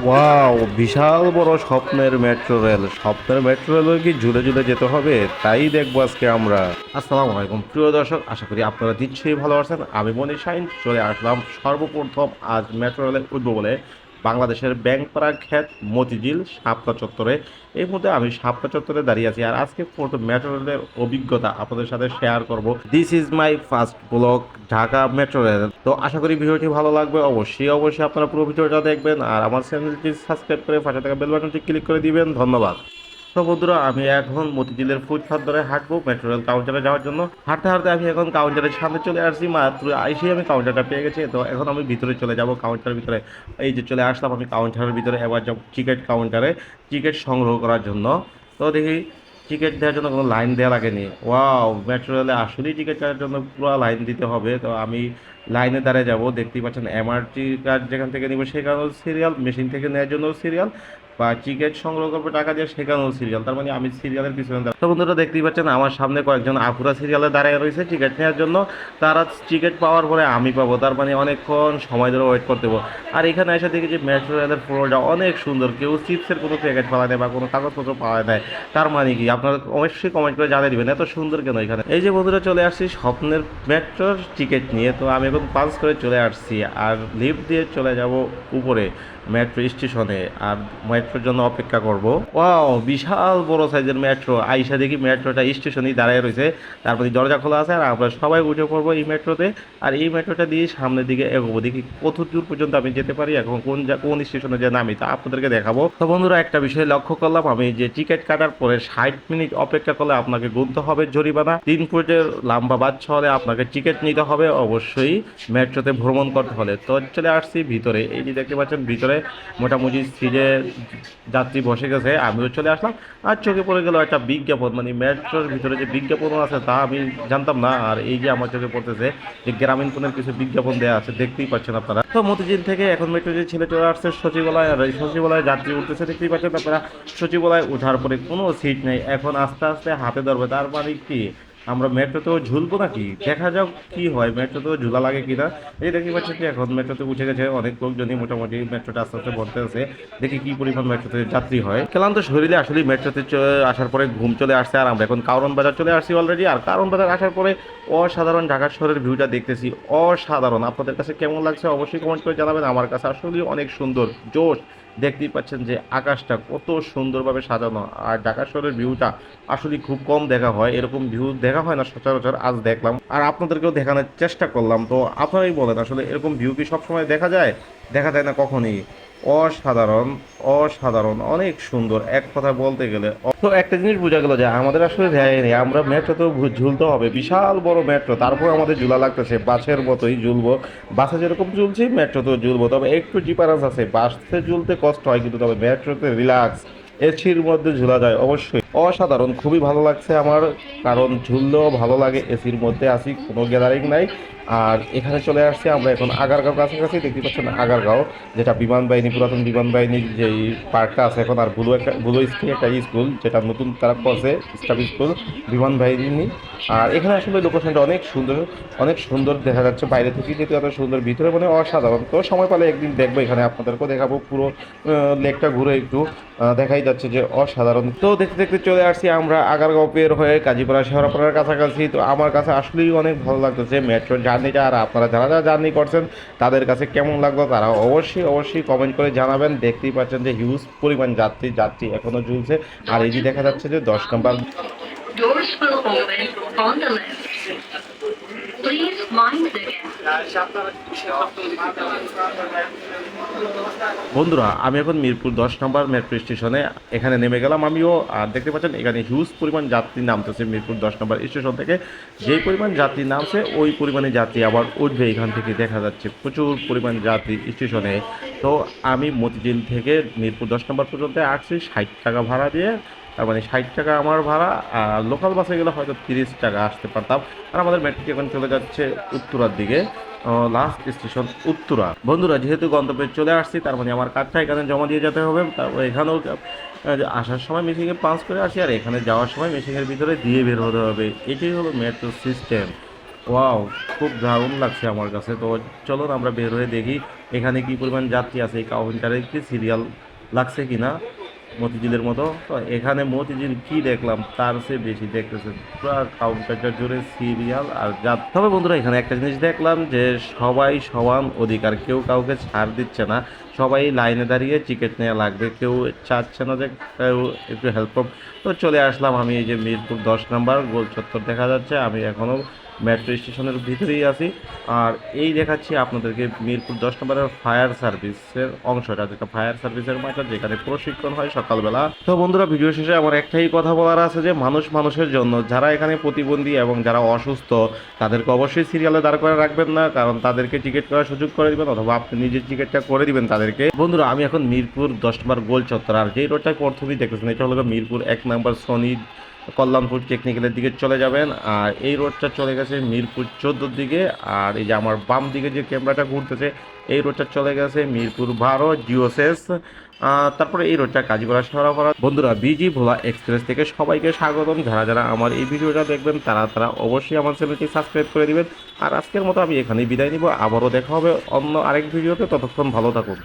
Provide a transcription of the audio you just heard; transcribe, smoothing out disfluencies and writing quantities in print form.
Wow, বিশাল বড় স্বপ্নের metro rail কি ঝুলে ঝুলে যেতে হবে? তাই দেখবো আজকে আমরা। আসসালামু আলাইকুম প্রিয় দর্শক, আশা করি আপনারা নিশ্চয়ই ভালো আছেন। আমি মনি শাইন চলে আসলাম সর্বপ্রথম আজ মেট্রো রেলে উঠবো বলে বাংলাদেশের ব্যাংকপাড়া খ্যাত মতিঝিল শাপলা চত্বরে। এই মুহূর্তে আমি শাপলা চত্বরে দাঁড়িয়ে আছি, আর আজকে প্রথম মেট্রো রেলের অভিজ্ঞতা আপনাদের সাথে শেয়ার করব। This is my first blog, Dhaka metro rail. তো আশা করি ভিডিওটি ভালো লাগবে, অবশ্যই আপনারা পুরো ভিডিওটা দেখবেন, আর আমার চ্যানেলটি সাবস্ক্রাইব করে পাশে থাকা বেল বাটনটি ক্লিক করে দিবেন। ধন্যবাদ। তো বন্ধুরা, আমি এখন মতিঝিলের ফুটপাথ ধরে হাঁটবো মেট্রো রেল কাউন্টারে যাওয়ার জন্য। হাঁটতে হাঁটতে আমি এখন কাউন্টারের সামনে চলে আসছি, মাত্র এসেই আমি কাউন্টারটা পেয়ে গেছি। তো এখন আমি ভিতরে চলে যাব, কাউন্টারের ভিতরে। এই যে চলে আসলাম আমি কাউন্টারের ভিতরে, এবার যাব টিকিট কাউন্টারে টিকিট সংগ্রহ করার জন্য। তো দেখি টিকিট দেওয়ার জন্য কোনো লাইন দেওয়া লাগেনি। ওয়াও, মেট্রো রেলে আসলেই টিকিট কাটার জন্য পুরো লাইন দিতে হবে। তো আমি লাইনে দাঁড়িয়ে যাব। দেখতেই পাচ্ছেন এমআরটি কার্ড যেখান থেকে নিব সেখানেও সিরিয়াল, মেশিন থেকে নেওয়ার জন্য সিরিয়াল, বা টিকিট সংগ্রহ করবো টাকা দিয়ে সেখানেও সিরিয়াল। তার মানে আমি সিরিয়ালের পিছনে তো বন্ধুরা দেখতেই পাচ্ছেন আমার সামনে কয়েকজন আপুরা সিরিয়ালে দাঁড়িয়ে রয়েছে টিকিট নেওয়ার জন্য। তারা টিকিট পাওয়ার পরে আমি পাবো, তার মানে অনেকক্ষণ সময় ধরে ওয়েট করতে হবে। আর এখানে এসে দেখি যে মেট্রো রেলের ফ্লোরটা অনেক সুন্দর, কেউ চিপসের কোনো প্যাকেট পাওয়া দেয় বা কোনো কাগজপত্র পাওয়া দেয়। তার মানে কি, আপনারা অবশ্যই কমেন্ট করে জানিয়ে দিবেন এত সুন্দর কেন এখানে। এই যে বন্ধুরা চলে আসছি স্বপ্নের মেট্রোর টিকিট নিয়ে। তো আমি এখন পাস করে চলে আসছি, আর লিফট দিয়ে চলে যাব উপরে মেট্রো স্টেশনে, আর মেট্রোর জন্য অপেক্ষা করব। ওয়াও, বিশাল বড় সাইজের মেট্রো। আইসা দেখি মেট্রোটা স্টেশনেই দাঁড়িয়ে রয়েছে, তারপরে দরজা খোলা আছে, আর আমরা সবাই উঠে পড়বো এই মেট্রোতে। আর এই মেট্রোটা দিয়ে সামনের দিকে এগোবো, দেখি কত দূর পর্যন্ত আমি যেতে পারি, এখন কোন স্টেশনে যে নামি তা আপনাদেরকে দেখাবো। তো বন্ধুরা, একটা বিষয় লক্ষ্য করলাম আমি, যে টিকিট কাটার পরে 60 মিনিট অপেক্ষা করলে আপনাকে গুনতে হবে জরিমানা। 3 ফুটের লম্বা বাচ্চা হলে আপনাকে টিকিট নিতে হবে অবশ্যই মেট্রোতে ভ্রমণ করতে হলে। তো চলে আসছি ভিতরে, এই যে দেখতে পাচ্ছেন ভিতরে মোটামুটি সিটে যাত্রী বসে গেছে, আমিও চলে আসলাম। আর চোখে পড়ে গেল একটা বিজ্ঞাপন, মানে মেট্রোর ভিতরে যে বিজ্ঞাপন আছে তা আমি জানতাম না। আর এই যে আমার চোখে পড়তেছে যে গ্রামীণ ফোনের কিছু বিজ্ঞাপন দেওয়া আছে, দেখতেই পাচ্ছেন আপনারা। তো মতিঝিল থেকে এখন মেট্রো যে ছেলে চলে আসছে সচিবালয়, আর এই সচিবালয়ে যাত্রী উঠতেছে দেখতেই পাচ্ছেন আপনারা। সচিবালয় ওঠার পরে কোনো সিট নেই, এখন আস্তে আস্তে হাতে ধরবে। তার মানে কি, আমরা মেট্রোতেও ঝুলবো নাকি, দেখা যাক কি হয়, মেট্রোতেও ঝুলা লাগে কিনা। এই দেখতে পাচ্ছেন যে এখন মেট্রোতে উঠে গেছে অনেক লোকজনই, মোটামুটি মেট্রোটা আস্তে আস্তে ভরতে আছে। দেখি কি পরিমাণ মেট্রোতে যাত্রী হয়। ক্লান্ত শরীরে আসলে মেট্রোতে আসার পরে ঘুম চলে আসছে, আর আমরা এখন কারওয়ান বাজার চলে আসছি অলরেডি। আর কারওয়ান বাজার আসার পরে অসাধারণ ঢাকা শহরের ভিউটা দেখতেছি, অসাধারণ। আপনাদের কাছে কেমন লাগছে অবশ্যই কমেন্ট করে জানাবেন। আমার কাছে আসলে অনেক সুন্দর, জোশ। দেখতেই পাচ্ছেন যে আকাশটা কত সুন্দরভাবে সাজানো, আর ঢাকা শহরের ভিউটা আসলে খুব কম দেখা হয়, এরকম ভিউ দেখা হয় না সচরাচর, আজ দেখলাম আর আপনাদেরকেও দেখানোর চেষ্টা করলাম। তো আপনারাই বলেন, আসলে এরকম ভিউ কি সবসময় দেখা যায়? দেখা যায় না কখনই। অসাধারণ, অসাধারণ, অনেক সুন্দর এক কথা বলতে গেলে। তো একটা জিনিস বোঝা গেল যে আমাদের আসলে দেয়নি, আমরা মেট্রোতেও ঝুলতে হবে, বিশাল বড় মেট্রো, তারপর আমাদের ঝুলা লাগতেছে বাসের মতোই ঝুলবো। বাসে যেরকম ঝুলছি মেট্রোতেও ঝুলবো, তবে একটু ডিফারেন্স আছে, বাসে ঝুলতে কষ্ট হয়, কিন্তু তবে মেট্রোতে রিল্যাক্স, এসির মধ্যে ঝুলা যায় অবশ্যই। অসাধারণ, খুবই ভালো লাগছে আমার, কারণ ঝুললেও ভালো লাগে, এসির মধ্যে আসি, কোনো গ্যাদারিং নাই। আর এখানে চলে আসছি আমরা এখন আগারগাঁও কাছাকাছি, দেখতে পাচ্ছেন আগারগাঁও, যেটা বিমান বাহিনী, পুরাতন বিমান বাহিনীর যেই পার্কটা আছে এখন, আর বুলো স্কুল একটা স্কুল যেটা নতুন তারা করছে, স্টাফ স্কুল বিমান বাহিনী। আর এখানে আসলে লোকেশনটা অনেক সুন্দর, অনেক সুন্দর দেখা যাচ্ছে বাইরে থেকে, যেহেতু এত সুন্দর, ভিতরে মানে অসাধারণ। তো সময় পেলে একদিন দেখবো, এখানে আপনাদেরকেও দেখাবো পুরো লেকটা ঘুরে একটু, দেখাই যাচ্ছে যে অসাধারণ। তো দেখতে দেখতে চলে আসছি আমরা আগারগাঁও পের হয়ে কাজীপাড়া শেওড়াপাড়ার কাছাকাছি। তো আমার কাছে আসলেই অনেক ভালো লাগতেছে মেট্রো জার্নিটা। আর আপনারা যারা যারা জার্নি করছেন তাদের কাছে কেমন লাগলো তারা অবশ্যই কমেন্ট করে জানাবেন। দেখতেই পাচ্ছেন যে হিউজ পরিমাণ যাত্রী যাত্রী এখনো ঝুলছে। আর এই যে দেখা যাচ্ছে যে 10 নম্বর। Doors will open on the left. Please mind the বন্ধুরা, আমি এখন মিরপুর 10 নম্বর মেট্রো স্টেশনে এখানে নেমে গেলাম আমিও। আর দেখতে পাচ্ছেন এখানে হিউজ পরিমাণ যাত্রী নামতেছে মিরপুর 10 নম্বর স্টেশন থেকে। যেই পরিমাণ যাত্রী নামছে ওই পরিমাণে যাত্রী আবার উঠবে, এখান থেকে দেখা যাচ্ছে প্রচুর পরিমাণ যাত্রী স্টেশনে। তো আমি মতিঝিল থেকে মিরপুর 10 নম্বর পর্যন্ত আসছি 60 টাকা ভাড়া দিয়ে, তার মানে 60 টাকা আমার ভাড়া। আর লোকাল বাসে গেলে হয়তো 30 টাকা আসতে পারতাম। আর আমাদের মেট্রো এখন চলে যাচ্ছে উত্তরার দিকে, লাস্ট স্টেশন উত্তরা। বন্ধুরা, যেহেতু গন্তব্যে চলে আসছি, তার মানে আমার কার্ডটা এখানে জমা দিয়ে যেতে হবে। তারপর এখানেও আসার সময় মেশিনে পাস করে আসি, আর এখানে যাওয়ার সময় মেশিনের ভিতরে দিয়ে বের হতে হবে। এটাই হলো মেট্রো সিস্টেম। ওয়াও, খুব দারুণ লাগছে আমার কাছে। তো চলুন আমরা বের হয়ে দেখি এখানে কি পরিমাণ যাত্রী আছে, এই কাউন্টারে কি সিরিয়াল লাগছে কিনা মতিঝিলের মতো। তো এখানে মতিঝিল কি দেখলাম তার চেয়ে বেশি দেখতেছে, পুরো কাউন্টারটা জুড়ে সিরিয়াল আর তবে বন্ধুরা এখানে একটা জিনিস দেখলাম যে সবাই সমান অধিকার, কেউ কাউকে ছাড় দিচ্ছে না, সবাই লাইনে দাঁড়িয়ে টিকিট নেওয়া লাগবে, কেউ চাচ্ছে না যে কেউ একটু হেল্প। তো চলে আসলাম আমি, এই যে মিরপুর 10 নম্বর গোল চত্বর দেখা যাচ্ছে, আমি এখনও মেট্রো স্টেশনের ভিতরেই আছি। আর এই দেখাচ্ছি আপনাদেরকে মিরপুর 10 নম্বরের ফায়ার সার্ভিসের অংশটা, যেটা ফায়ার সার্ভিসের মাঠটা, যেখানে প্রশিক্ষণ হয় সকালবেলা। তো বন্ধুরা ভিডিও শেষে আমার একটাই কথা বলার আছে যে মানুষ মানুষের জন্য, যারা এখানে প্রতিবন্ধী এবং যারা অসুস্থ তাদেরকে অবশ্যই সিরিয়ালে দাঁড় করে রাখবেন না, কারণ তাদেরকে টিকিট করার সুযোগ করে দিবেন, অথবা আপনি নিজের টিকিটটা করে দিবেন তাদেরকে। বন্ধুরা আমি এখন মিরপুর 10 নম্বর গোল চত্বর, আর যেই রোডটায় প্রথমেই দেখতেছেন এটা হলো মিরপুর 1 নম্বর সনি কল্যাণপুর টেকনিক্যালের দিকে চলে যাবেন। আর এই রোডটা চলে গেছে মিরপুর 14-র দিকে। আর এই যে আমার বাম দিকে যে ক্যামেরাটা ঘুরতেছে, এই রোডটা চলে গেছে মিরপুর 12 জিওসেস। তারপরে এই রোডটা কাজীপাড়া শেওড়াপাড়া। বন্ধুরা বিজি ভোলা এক্সপ্রেস থেকে সবাইকে স্বাগতম। যারা যারা আমার এই ভিডিওটা দেখবেন তারা তারা অবশ্যই আমার চ্যানেলটি সাবস্ক্রাইব করে দিবেন। আর আজকের মতো আমি এখানেই বিদায় নিব, আবারও দেখা হবে অন্য আরেক ভিডিওতে, ততক্ষণ ভালো থাকুন।